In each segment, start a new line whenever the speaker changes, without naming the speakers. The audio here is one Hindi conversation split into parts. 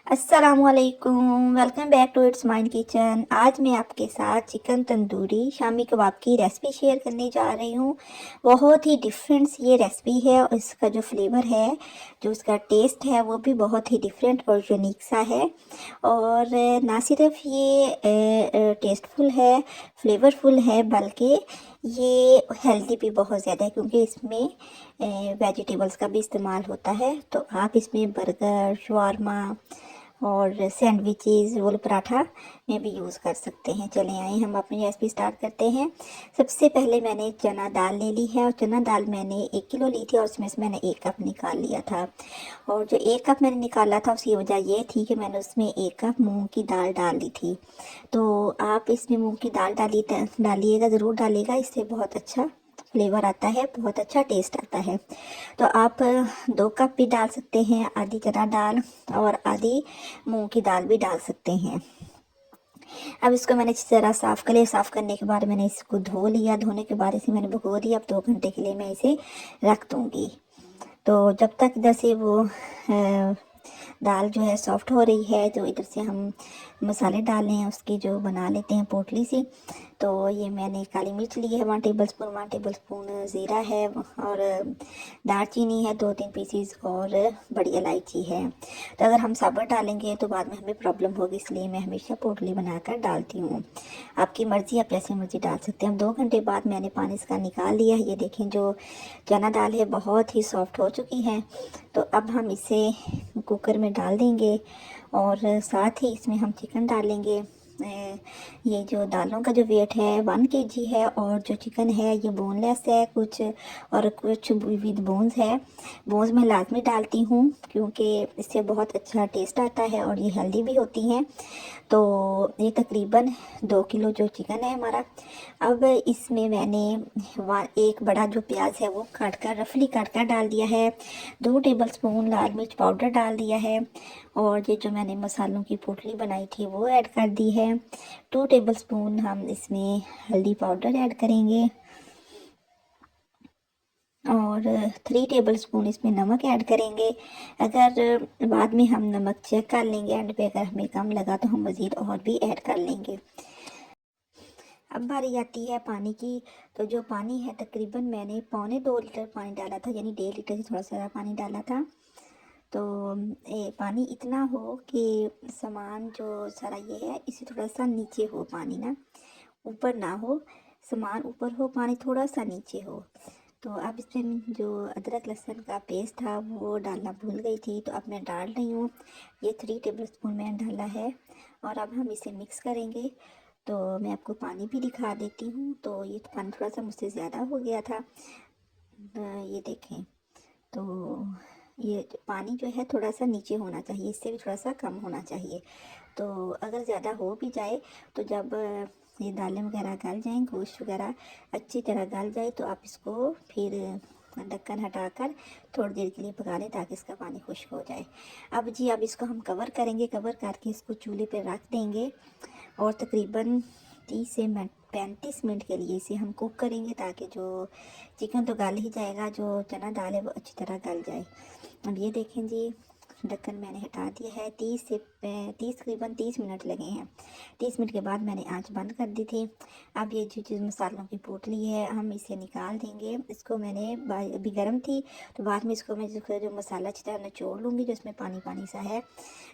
अस्सलामुअलैकुम, welcome back to it's mine kitchen. आज मैं आपके साथ चिकन तंदूरी शामी कबाब की रेसिपी शेयर करने जा रही हूँ। बहुत ही डिफरेंट ये रेसिपी है और इसका जो फ्लेवर है, जो इसका टेस्ट है, वो भी बहुत ही डिफरेंट और यूनिक सा है। और ना सिर्फ ये टेस्टफुल है, फ्लेवरफुल है, बल्कि ये हेल्दी भी बहुत ज़्यादा है क्योंकि इसमें वेजिटेबल्स का भी इस्तेमाल होता है। तो आप इसमें बर्गर, शवारमा और सैंडविचेस, रोल, पराठा में भी यूज़ कर सकते हैं। चलें आइए हम अपनी रेसिपी स्टार्ट करते हैं। सबसे पहले मैंने चना दाल ले ली है और चना दाल मैंने 1 किलो ली थी और उसमें से मैंने 1 कप निकाल लिया था। और जो 1 कप मैंने निकाला था उसकी वजह ये थी कि मैंने उसमें 1 कप मूंग की दाल डाल दी थी। तो आप इसमें मूंग की दाल डालिएगा, ज़रूर डालिएगा, इससे बहुत अच्छा फ्लेवर आता है, बहुत अच्छा टेस्ट आता है। तो आप 2 कप भी डाल सकते हैं, आधी चना दाल और आधी मूंग की दाल भी डाल सकते हैं। अब इसको मैंने अच्छी तरह साफ़ कर लिया। साफ़ करने के बाद मैंने इसको धो लिया। धोने के बाद इसे मैंने भिगो दिया। अब 2 घंटे के लिए मैं इसे रख दूँगी। तो जब तक इधर से वो दाल जो है सॉफ्ट हो रही है, तो इधर से हम मसाले डाल लें, उसकी जो बना लेते हैं पोटली सी। तो ये मैंने काली मिर्च ली है 1 टेबल स्पून ज़ीरा है और दालचीनी है 2-3 पीसीज और बड़ी इलायची है। तो अगर हम साबुत डालेंगे तो बाद में हमें प्रॉब्लम होगी, इसलिए मैं हमेशा पोटली बनाकर डालती हूँ। आपकी मर्ज़ी, आप जैसे मर्ज़ी डाल सकते हैं। अब 2 घंटे बाद मैंने पानी इसका निकाल लिया है। ये देखें, जो चना दाल है बहुत ही सॉफ्ट हो चुकी है। तो अब हम इसे कुकर में डाल देंगे और साथ ही इसमें हम चिकन डालेंगे। ये जो दालों का जो वेट है 1 kg है और जो चिकन है ये बोनलेस है कुछ, और कुछ विद बोन्स है। बोन्स मैं लाजमी डालती हूँ क्योंकि इससे बहुत अच्छा टेस्ट आता है और ये हेल्दी भी होती हैं। तो ये तकरीबन 2 किलो जो चिकन है हमारा। अब इसमें मैंने एक बड़ा जो प्याज है वो काट कर, रफली काट कर डाल दिया है। 2 टेबल स्पून लाल मिर्च पाउडर डाल दिया है और ये जो मैंने मसालों की पोटली बनाई थी वो ऐड कर दी है। 2 टेबल स्पून हम इसमें हल्दी पाउडर ऐड करेंगे और 3 टेबल स्पून इसमें नमक ऐड करेंगे। अगर बाद में हम नमक चेक कर लेंगे, एंड पे अगर हमें कम लगा तो हम मज़ीद और भी ऐड कर लेंगे। अब बारी आती है पानी की। तो जो पानी है, तकरीबन मैंने 1.25 लीटर पानी डाला था, यानी 1.5 लीटर से थोड़ा सा पानी डाला था। तो पानी इतना हो कि सामान जो सारा ये है इसे थोड़ा सा नीचे हो पानी ना, ऊपर ना हो। सामान ऊपर हो, पानी थोड़ा सा नीचे हो। तो अब इसमें जो अदरक लहसुन का पेस्ट था वो डालना भूल गई थी, तो अब मैं डाल रही हूँ। ये 3 टेबल स्पून मैंने डाला है और अब हम इसे मिक्स करेंगे। तो मैं आपको पानी भी दिखा देती हूँ। तो ये पानी थोड़ा सा मुझसे ज़्यादा हो गया था। ये देखें, तो ये पानी जो है थोड़ा सा नीचे होना चाहिए, इससे भी थोड़ा सा कम होना चाहिए। तो अगर ज़्यादा हो भी जाए तो जब ये दालें वगैरह गल जाएं, गोश्त वगैरह अच्छी तरह गल जाए, तो आप इसको फिर ढक्कन हटाकर थोड़ी देर के लिए पका लें ताकि इसका पानी खुश्क हो जाए। अब इसको हम कवर करेंगे। कवर करके इसको चूल्हे पर रख देंगे और तकरीबन 30 से 35 मिनट के लिए इसे हम कुक करेंगे, ताकि जो चिकन तो गल ही जाएगा, जो चना दाल है वो अच्छी तरह गल जाए। अब ये देखें जी, ढक्कन मैंने हटा दिया है। 30 तकरीबन 30 मिनट लगे हैं। 30 मिनट के बाद मैंने आंच बंद कर दी थी। अब ये जो मसालों की पोटली है हम इसे निकाल देंगे। इसको मैंने अभी गर्म थी, तो बाद में इसको मैं जो मसाला अच्छी तरह निचोड़ लूँगी, जो इसमें पानी पानी सा है,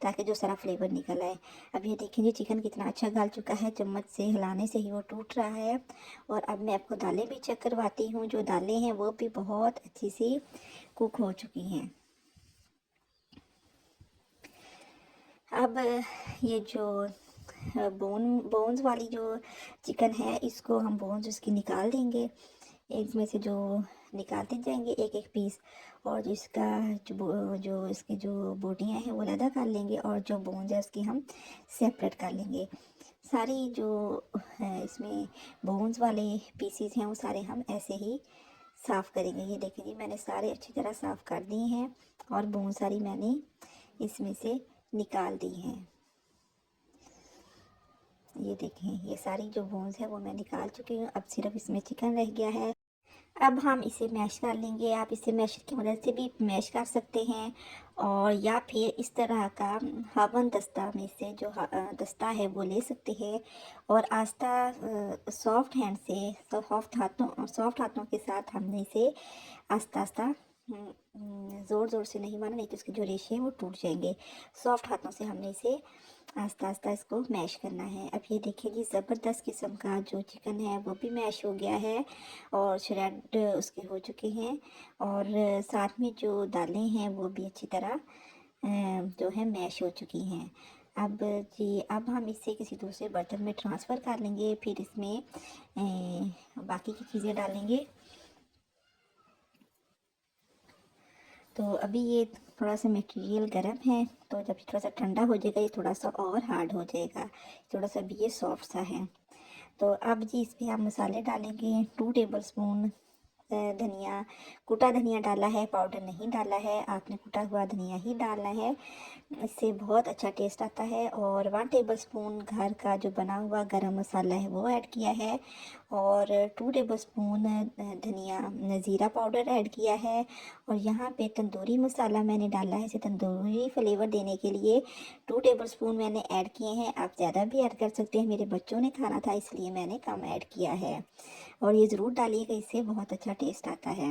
ताकि जो सारा फ्लेवर निकल आए। अब ये देखेंगे चिकन कितना अच्छा गल चुका है, चम्मच से हिलाने से ही वो टूट रहा है। और अब मैं आपको दालें भी चेक करवाती हूँ। जो दालें हैं वो भी बहुत अच्छी सी कुक हो चुकी हैं। अब ये जो बोन्स वाली जो चिकन है, इसको हम बोन्स उसकी निकाल देंगे। इसमें से जो निकालते जाएंगे एक एक पीस, और जिसका जो इसकी जो बोटियां हैं वो अलग कर लेंगे और जो बोन्स है उसकी हम सेपरेट कर लेंगे। सारी जो है इसमें बोन्स वाले पीसीस हैं वो सारे हम ऐसे ही साफ़ करेंगे। ये देखिए जी, मैंने सारे अच्छी तरह साफ़ कर दिए हैं और बोन सारी मैंने इसमें से निकाल दी हैं। ये देखें, ये सारी जो बोन्स है वो मैं निकाल चुकी हूँ। अब सिर्फ इसमें चिकन रह गया है। अब हम इसे मैश कर लेंगे। आप इसे मैशर की मदद से भी मैश कर सकते हैं, और या फिर इस तरह का हवन दस्ता में से जो दस्ता है वो ले सकते हैं, और आस्ता सॉफ्ट हैंड से, सॉफ्ट हाथों के साथ हमने इसे आस्ता आस्ता, ज़ोर ज़ोर से नहीं मारना, नहीं तो इसके जो रेशे हैं वो टूट जाएंगे। सॉफ्ट हाथों से हमने इसे आस्ता आस्ता इसको मैश करना है। अब ये देखिए जी, ज़बरदस्त किस्म का जो चिकन है वो भी मैश हो गया है, और श्रेड उसके हो चुके हैं, और साथ में जो दालें हैं वो भी अच्छी तरह जो है मैश हो चुकी हैं। अब जी, अब हम इसे किसी दूसरे बर्तन में ट्रांसफ़र कर लेंगे, फिर इसमें बाकी की चीज़ें डालेंगे। तो अभी ये थोड़ा सा मटेरियल गर्म है, तो जब थोड़ा सा ठंडा हो जाएगा ये थोड़ा सा और हार्ड हो जाएगा। थोड़ा सा अभी ये सॉफ्ट सा है। तो अब जी इस पर हम मसाले डालेंगे। 2 टेबल स्पून धनिया, कुटा धनिया डाला है, पाउडर नहीं डाला है। आपने कुटा हुआ धनिया ही डालना है, इससे बहुत अच्छा टेस्ट आता है। और 1 टेबल स्पून घर का जो बना हुआ गरम मसाला है वो ऐड किया है, और 2 टेबल स्पून धनिया ज़ीरा पाउडर ऐड किया है। और यहाँ पे तंदूरी मसाला मैंने डाला है, इसे तंदूरी फ्लेवर देने के लिए 2 टेबल स्पून मैंने ऐड किए हैं। आप ज़्यादा भी ऐड कर सकते हैं, मेरे बच्चों ने खाना था इसलिए मैंने कम ऐड किया है। और ये ज़रूर डालिएगा, इससे बहुत अच्छा टेस्ट आता है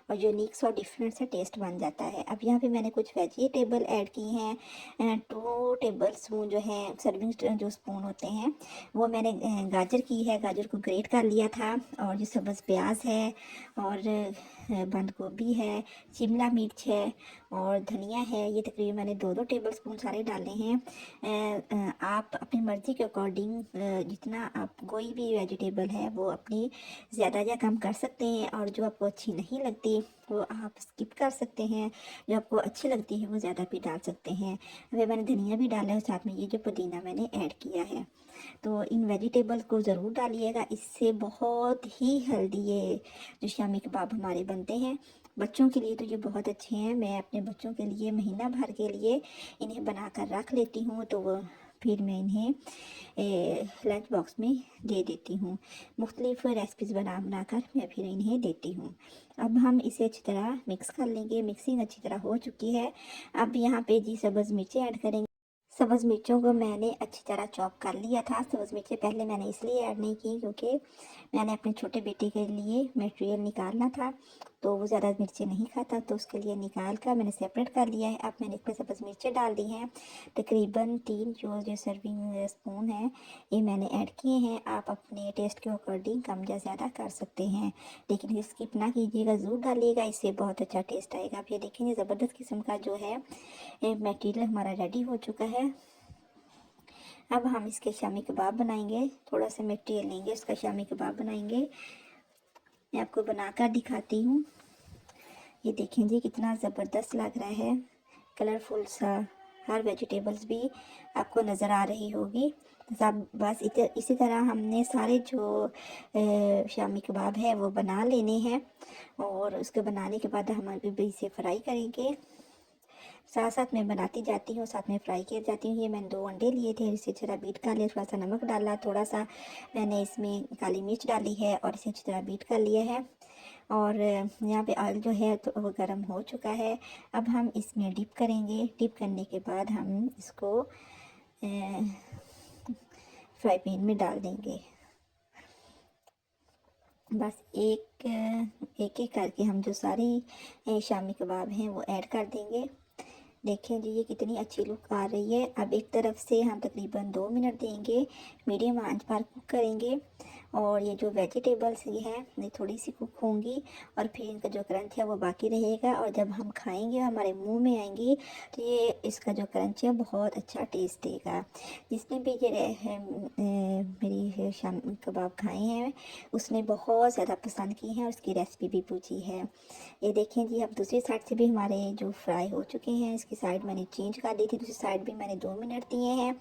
और यूनिक और डिफरेंट सा टेस्ट बन जाता है। अब यहाँ पे मैंने कुछ वेजिटेबल ऐड की हैं। 2 टेबल स्पून जो है सर्विंग जो स्पून होते हैं वो मैंने गाजर की है, गाजर को ग्रेट कर लिया था। और जो सब्ज़ प्याज है, और बंद गोभी है, शिमला मिर्च है, और धनिया है। ये तकरीबन मैंने 2-2 टेबल स्पून सारे डाले हैं। आप अपनी मर्ज़ी के अकॉर्डिंग जितना आप कोई भी वेजिटेबल है वो अपनी ज़्यादा या कम कर सकते हैं, और जो आपको अच्छी नहीं लगती वो आप स्किप कर सकते हैं। जो आपको अच्छी लगती है वो ज़्यादा भी डाल सकते हैं। अभी मैंने धनिया भी डाला है, साथ में ये जो पुदीना मैंने ऐड किया है। तो इन वेजिटेबल्स को ज़रूर डालिएगा, इससे बहुत ही हेल्दी ये जो शामी कबाब हमारे बनते हैं। बच्चों के लिए तो ये बहुत अच्छे हैं। मैं अपने बच्चों के लिए महीना भर के लिए इन्हें बना कर रख लेती हूँ, तो वो फिर मैं इन्हें लंच बॉक्स में दे देती हूँ। मुख्तलिफ रेसिपीज़ बना बना कर मैं फिर इन्हें देती हूँ। अब हम इसे अच्छी तरह मिक्स कर लेंगे। मिक्सिंग अच्छी तरह हो चुकी है। अब यहाँ पे जी सब्ज़ मिर्चें ऐड करेंगे। सब्ज़ मिर्चों को मैंने अच्छी तरह चॉप कर लिया था। सब्ज़ मिर्चें पहले मैंने इसलिए ऐड नहीं की क्योंकि मैंने अपने छोटे बेटे के लिए मटेरियल निकालना था, तो वो ज़्यादा मिर्चें नहीं खाता, तो उसके लिए निकाल कर मैंने सेपरेट कर लिया है। अब मैंने इसमें सब्ज़ मिर्चें डाल दी हैं। तकरीबन 3 जो सर्विंग स्पून हैं ये मैंने ऐड किए हैं। आप अपने टेस्ट के अकॉर्डिंग कम या ज़्यादा कर सकते हैं, लेकिन स्किप ना कीजिएगा, ज़रूर डालिएगा, इससे बहुत अच्छा टेस्ट आएगा। आप ये देखेंगे ज़बरदस्त किस्म का जो है मटेरियल हमारा रेडी हो चुका है। अब हम इसके शामी कबाब बनाएंगे। थोड़ा सा मटेरियल लेंगे, इसका शामी कबाब बनाएंगे। मैं आपको बनाकर दिखाती हूँ। ये देखें जी कितना ज़बरदस्त लग रहा है, कलरफुल सा। हर वेजिटेबल्स भी आपको नज़र आ रही होगी। सब बस इसी तरह हमने सारे जो शामी कबाब है वो बना लेने हैं, और उसके बनाने के बाद हम अभी इसे फ्राई करेंगे। साथ साथ मैं बनाती जाती हूँ, साथ में फ्राई किए जाती हूँ। ये मैंने 2 अंडे लिए थे, इसे अच्छी तरह बीट कर लिया, थोड़ा सा नमक डाला, थोड़ा सा मैंने इसमें काली मिर्च डाली है, और इसे अच्छी तरह बीट कर लिया है। और यहाँ पे ऑयल जो है तो वो गर्म हो चुका है। अब हम इसमें डिप करेंगे। डिप करने के बाद हम इसको फ्राई पैन में डाल देंगे। बस एक एक करके हम जो सारी शामी कबाब हैं वो ऐड कर देंगे। देखें जी ये कितनी अच्छी लुक आ रही है। अब एक तरफ से हम तकरीबन 2 मिनट देंगे, मीडियम आंच पर कुक करेंगे, और ये जो वेजिटेबल्स ये हैं ये थोड़ी सी कुक होंगी, और फिर इनका जो क्रंच है वो बाकी रहेगा, और जब हम खाएंगे हमारे मुंह में आएंगी तो ये इसका जो क्रंच है बहुत अच्छा टेस्ट देगा। जिसने भी ये मेरी शाम कबाब खाए हैं उसने बहुत ज़्यादा पसंद की हैं, और उसकी रेसिपी भी पूछी है। ये देखें जी, अब दूसरी साइड से भी हमारे जो फ्राई हो चुके हैं, इसकी साइड मैंने चेंज कर दी थी, दूसरी साइड भी मैंने 2 मिनट दिए हैं।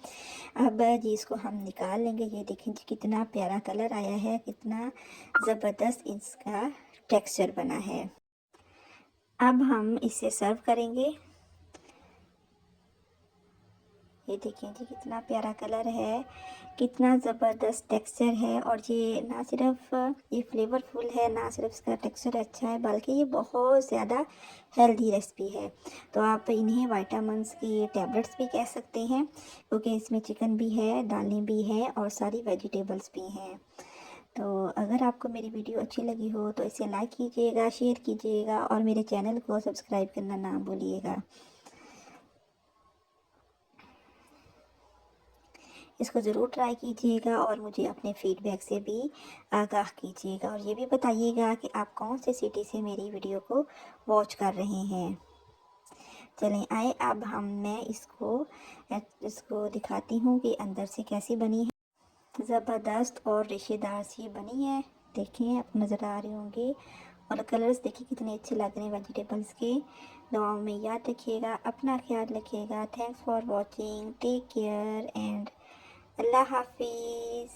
अब जी इसको हम निकाल लेंगे। ये देखें जी कितना प्यारा कलर आया है, कितना ज़बरदस्त इसका टेक्सचर बना है। अब हम इसे सर्व करेंगे। ये देखिए जी कितना प्यारा कलर है, कितना ज़बरदस्त टेक्सचर है। और ये ना सिर्फ ये फ्लेवरफुल है, ना सिर्फ इसका टेक्सचर अच्छा है, बल्कि ये बहुत ज़्यादा हेल्दी रेसिपी है। तो आप इन्हें विटामिन्स की टैबलेट्स भी कह सकते हैं, क्योंकि इसमें चिकन भी है, दालें भी हैं और सारी वेजिटेबल्स भी हैं। तो अगर आपको मेरी वीडियो अच्छी लगी हो तो इसे लाइक कीजिएगा, शेयर कीजिएगा और मेरे चैनल को सब्सक्राइब करना ना भूलिएगा। इसको ज़रूर ट्राई कीजिएगा और मुझे अपने फीडबैक से भी आगाह कीजिएगा, और ये भी बताइएगा कि आप कौन से सिटी से मेरी वीडियो को वॉच कर रहे हैं। चलें आए अब मैं इसको दिखाती हूँ कि अंदर से कैसी बनी है। ज़बरदस्त और रेशेदार सी बनी है, देखें आपको नज़र आ रही होंगी। और कलर्स देखिए कितने अच्छे लग रहे हैं वेजिटेबल्स के। दुआओं में याद रखिएगा, अपना ख्याल रखिएगा। Thanks for watching, take care and अल्लाह हाफिज़।